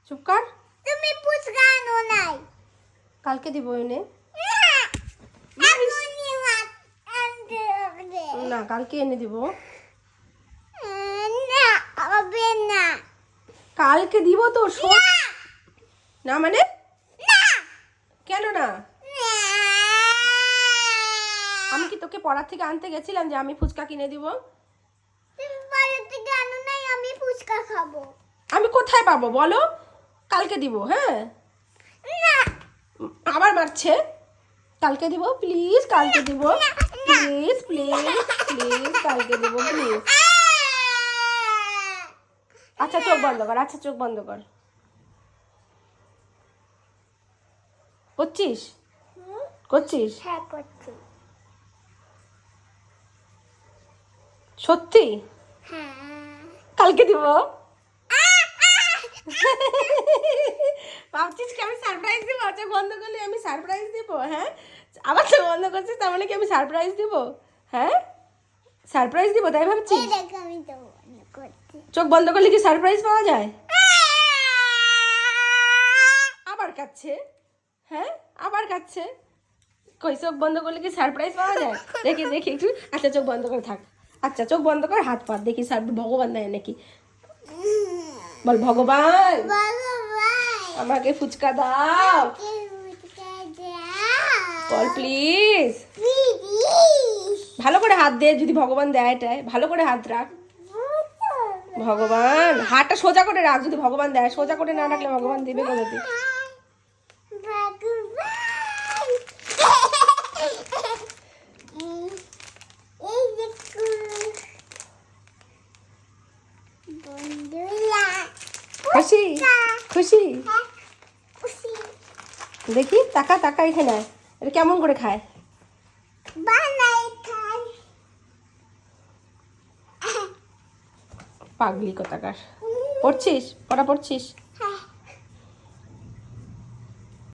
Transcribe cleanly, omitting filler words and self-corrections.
চুপ কর। তুমি ফুচকা আনো নাই। কালকে দিব এনে। না কালকে এনে দিব। না হবে না। কালকে দিব তো। না মানে কেন না? আমি কি তোকে পড়ার থেকে আনতে গেছিলাম যে আমি ফুচকা কিনে দিব? তুমি বাড়ি থেকে আনো নাই, আমি ফুচকা খাবো। আমি কোথায় পাবো বলো? কালকে দিব। হ্যাঁ না আবার মারছে। কালকে দিব প্লিজ, কালকে দিব প্লিজ প্লিজ প্লিজ, কালকে দিব প্লিজ। আচ্ছা চোখ বন্ধ কর, আচ্ছা চোখ বন্ধ কর। করছিস করছিস? হ্যাঁ করছি। সত্যি? হ্যাঁ কালকে দিব। ভাবছিস কি আমি সারপ্রাইজ দিব? চোখ বন্ধ করলে আমি সারপ্রাইজ দিব? হ্যাঁ আবার চোখ বন্ধ করছিস, তার মানে কি আমি সারপ্রাইজ দিব? হ্যাঁ সারপ্রাইজ দিব তাই ভাবছিস? এই দেখ আমি তো বন্ধ করছি। চোখ বন্ধ করলে কি সারপ্রাইজ পাওয়া যায়? আবার কাচ্ছে। হ্যাঁ আবার কাচ্ছে। কই চোখ বন্ধ করলে কি সারপ্রাইজ পাওয়া যায়? দেখি দেখি একটু। আচ্ছা চোখ বন্ধ করে থাক। আচ্ছা চোখ বন্ধ কর, হাত পাত দেখি ভগবান দেয় নাকি। বল ভগবান বলো ভাই আমাকে ফুচকা দাও। কে ফুচকা দাও। বল প্লিজ। প্লিজ ভালো করে হাত দে, যদি ভগবান দেয় এটাই ভালো করে হাত রাখ। ভগবান হাতটা সোজা করে রাখ, যদি ভগবান দেয়। সোজা করে না রাখলে ভগবান দেবে কোথা থেকে? খুশি খুশি? দেখি তাকা তাকা এখানে আয়। এটা কেমন করে খায়? পাগলি কোথাকার। পড়ছিস? পড়া পড়ছিস?